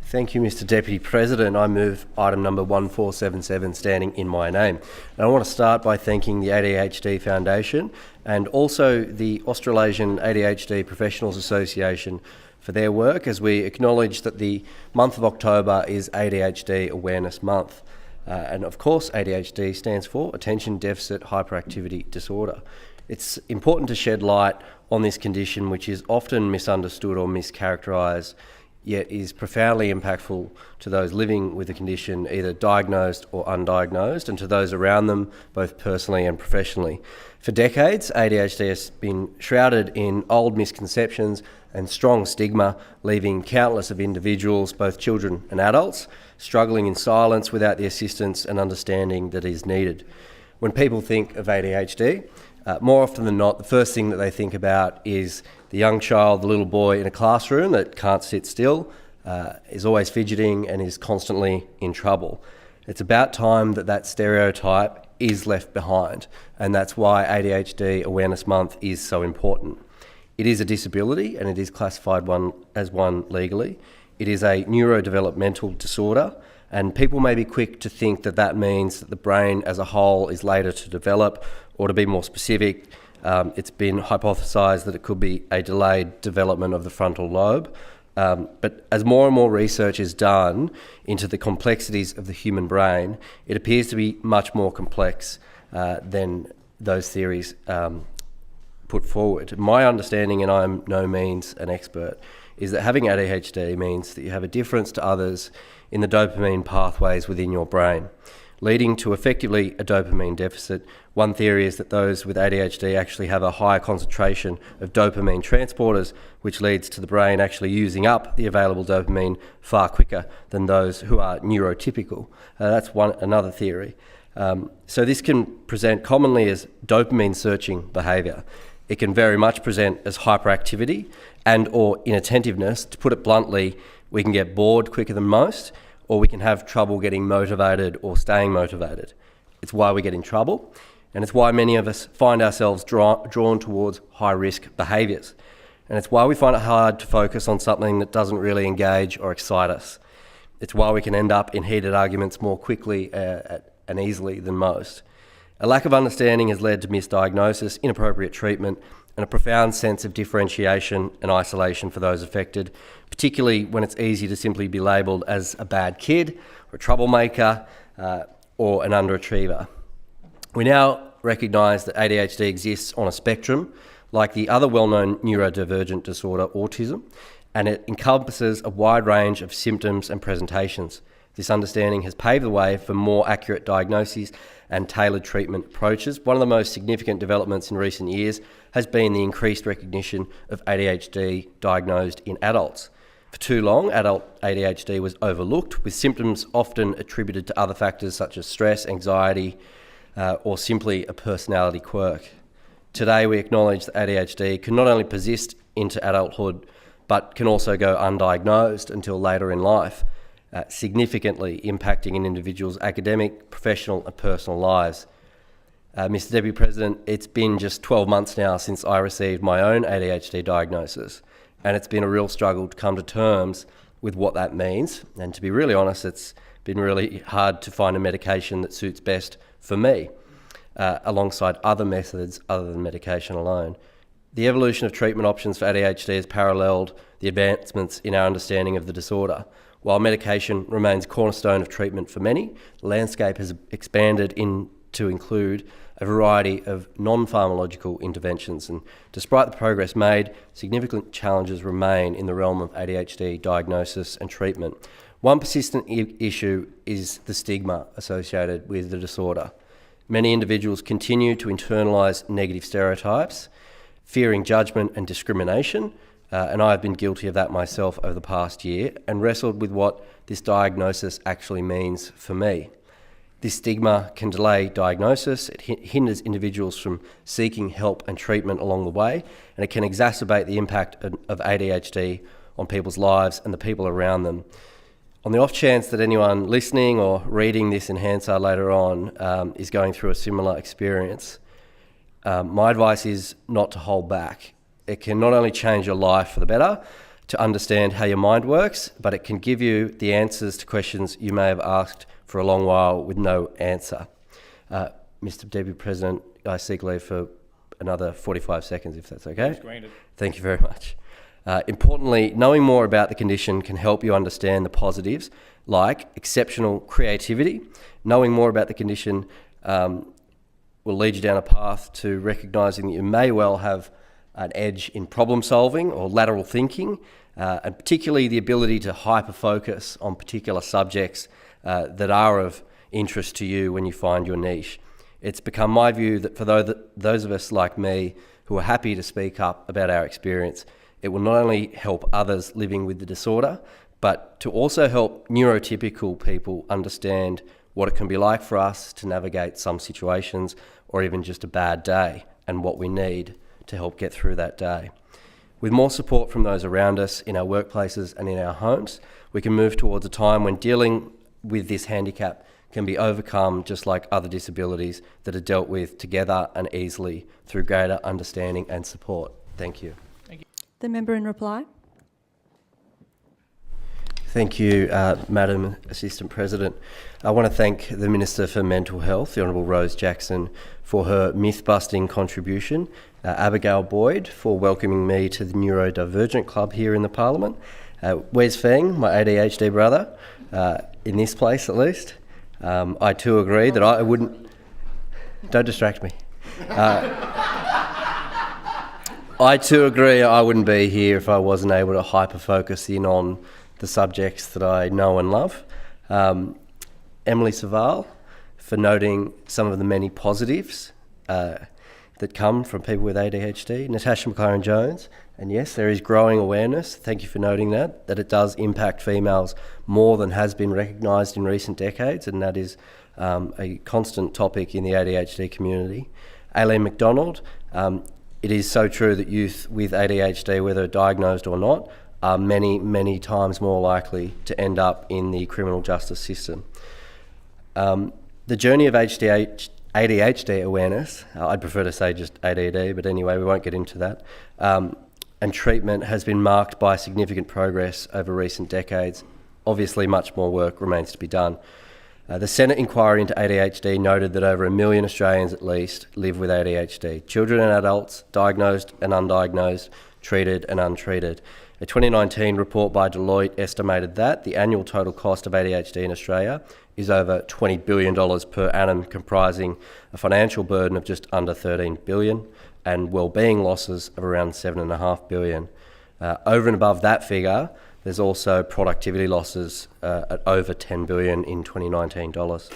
Thank you, Mr. Deputy President. I move item number 1477 standing in my name. And I want to start by thanking the ADHD Foundation and also the Australasian ADHD Professionals Association for their work, as we acknowledge that the month of October is ADHD Awareness Month. And of course, ADHD stands for Attention Deficit Hyperactivity Disorder. It's important to shed light on this condition, which is often misunderstood or mischaracterised, yet is profoundly impactful to those living with the condition, either diagnosed or undiagnosed, and to those around them, both personally and professionally. For decades, ADHD has been shrouded in old misconceptions and strong stigma, leaving countless of individuals, both children and adults, struggling in silence without the assistance and understanding that is needed. When people think of ADHD, more often than not, the first thing that they think about is the young child, the little boy in a classroom that can't sit still, is always fidgeting and is constantly in trouble. It's about time that that stereotype is left behind, and that's why ADHD Awareness Month is so important. It is a disability and it is classified as one legally. It is a neurodevelopmental disorder, and people may be quick to think that that means that the brain as a whole is later to develop, or to be more specific, it's been hypothesised that it could be a delayed development of the frontal lobe. But as more and more research is done into the complexities of the human brain, it appears to be much more complex than those theories put forward. My understanding, and I'm no means an expert, is that having ADHD means that you have a difference to others in the dopamine pathways within your brain, leading to effectively a dopamine deficit. One theory is that those with ADHD actually have a higher concentration of dopamine transporters, which leads to the brain actually using up the available dopamine far quicker than those who are neurotypical. That's another theory. So this can present commonly as dopamine searching behaviour. It can very much present as hyperactivity and or inattentiveness. To put it bluntly, we can get bored quicker than most, or we can have trouble getting motivated or staying motivated. It's why we get in trouble, and it's why many of us find ourselves drawn towards high-risk behaviours. And it's why we find it hard to focus on something that doesn't really engage or excite us. It's why we can end up in heated arguments more quickly and easily than most. A lack of understanding has led to misdiagnosis, inappropriate treatment, and a profound sense of differentiation and isolation for those affected, particularly when it's easy to simply be labelled as a bad kid, or a troublemaker, or an underachiever. We now recognise that ADHD exists on a spectrum, like the other well-known neurodivergent disorder, autism, and it encompasses a wide range of symptoms and presentations. This understanding has paved the way for more accurate diagnoses and tailored treatment approaches. One of the most significant developments in recent years has been the increased recognition of ADHD diagnosed in adults. For too long, adult ADHD was overlooked, with symptoms often attributed to other factors such as stress, anxiety, or simply a personality quirk. Today, we acknowledge that ADHD can not only persist into adulthood, but can also go undiagnosed until later in life, significantly impacting an individual's academic, professional and personal lives. Mr. Deputy President, it's been just 12 months now since I received my own ADHD diagnosis, and it's been a real struggle to come to terms with what that means. And to be really honest, it's been really hard to find a medication that suits best for me, alongside other methods other than medication alone. The evolution of treatment options for ADHD has paralleled the advancements in our understanding of the disorder. While medication remains cornerstone of treatment for many, the landscape has expanded to include a variety of non-pharmacological interventions, and despite the progress made, significant challenges remain in the realm of ADHD diagnosis and treatment. One persistent issue is the stigma associated with the disorder. Many individuals continue to internalise negative stereotypes, fearing judgment and discrimination, and I have been guilty of that myself over the past year and wrestled with what this diagnosis actually means for me. This stigma can delay diagnosis, it hinders individuals from seeking help and treatment along the way, and it can exacerbate the impact of ADHD on people's lives and the people around them. On the off chance that anyone listening or reading this in Hansard later on is going through a similar experience, my advice is not to hold back. It can not only change your life for the better, to understand how your mind works, but it can give you the answers to questions you may have asked for a long while with no answer. Mr. Deputy President, I seek leave for another 45 seconds, if that's okay. Granted. Thank you very much. Importantly, knowing more about the condition can help you understand the positives, like exceptional creativity. Knowing more about the condition will lead you down a path to recognising that you may well have an edge in problem solving or lateral thinking, and particularly the ability to hyper-focus on particular subjects that are of interest to you when you find your niche. It's become my view that for those of us like me who are happy to speak up about our experience, it will not only help others living with the disorder, but to also help neurotypical people understand what it can be like for us to navigate some situations or even just a bad day and what we need to help get through that day. With more support from those around us in our workplaces and in our homes, we can move towards a time when dealing with this handicap can be overcome just like other disabilities that are dealt with together and easily through greater understanding and support. Thank you. The member in reply. Thank you, Madam Assistant President. I want to thank the Minister for Mental Health, the Honourable Rose Jackson, for her myth-busting contribution, Abigail Boyd for welcoming me to the Neurodivergent Club here in the Parliament, Wes Feng, my ADHD brother, in this place at least. I too agree that I wouldn't... Don't distract me. I too agree I wouldn't be here if I wasn't able to hyper-focus in on the subjects that I know and love. Emily Saval for noting some of the many positives that come from people with ADHD. Natasha McLaren-Jones, and yes, there is growing awareness, thank you for noting that it does impact females more than has been recognised in recent decades, and that is a constant topic in the ADHD community. Aileen McDonald, it is so true that youth with ADHD, whether diagnosed or not, are many, many times more likely to end up in the criminal justice system. The journey of ADHD awareness, I'd prefer to say just ADD, but anyway, we won't get into that, and treatment has been marked by significant progress over recent decades. Obviously, much more work remains to be done. The Senate inquiry into ADHD noted that over 1 million Australians at least live with ADHD, children and adults, diagnosed and undiagnosed, treated and untreated. A 2019 report by Deloitte estimated that the annual total cost of ADHD in Australia is over $20 billion per annum, comprising a financial burden of just under $13 billion and wellbeing losses of around $7.5 billion. Over and above that figure, there's also productivity losses at over $10 billion in 2019 dollars.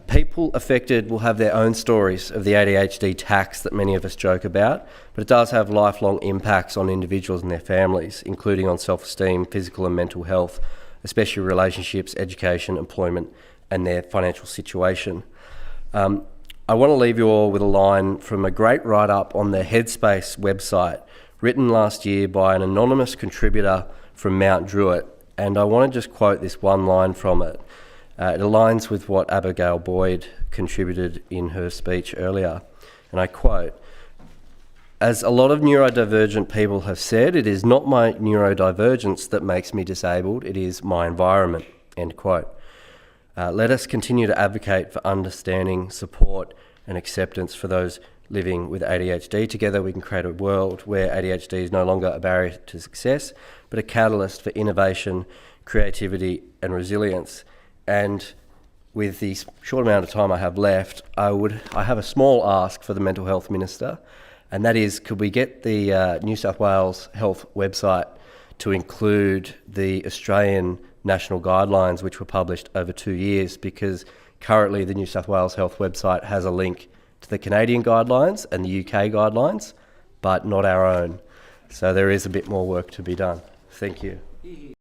People affected will have their own stories of the ADHD tax that many of us joke about, but it does have lifelong impacts on individuals and their families, including on self-esteem, physical and mental health, especially relationships, education, employment, and their financial situation. I want to leave you all with a line from a great write-up on the Headspace website, written last year by an anonymous contributor from Mount Druitt, and I want to just quote this one line from it. It aligns with what Abigail Boyd contributed in her speech earlier, and I quote, "As a lot of neurodivergent people have said, it is not my neurodivergence that makes me disabled, it is my environment," end quote. Let us continue to advocate for understanding, support and acceptance for those living with ADHD. Together we can create a world where ADHD is no longer a barrier to success, but a catalyst for innovation, creativity and resilience. And with the short amount of time I have left, I have a small ask for the Mental Health Minister, and that is, could we get the New South Wales Health website to include the Australian national guidelines which were published over 2 years, because currently the New South Wales Health website has a link to the Canadian guidelines and the UK guidelines, but not our own. So there is a bit more work to be done. Thank you.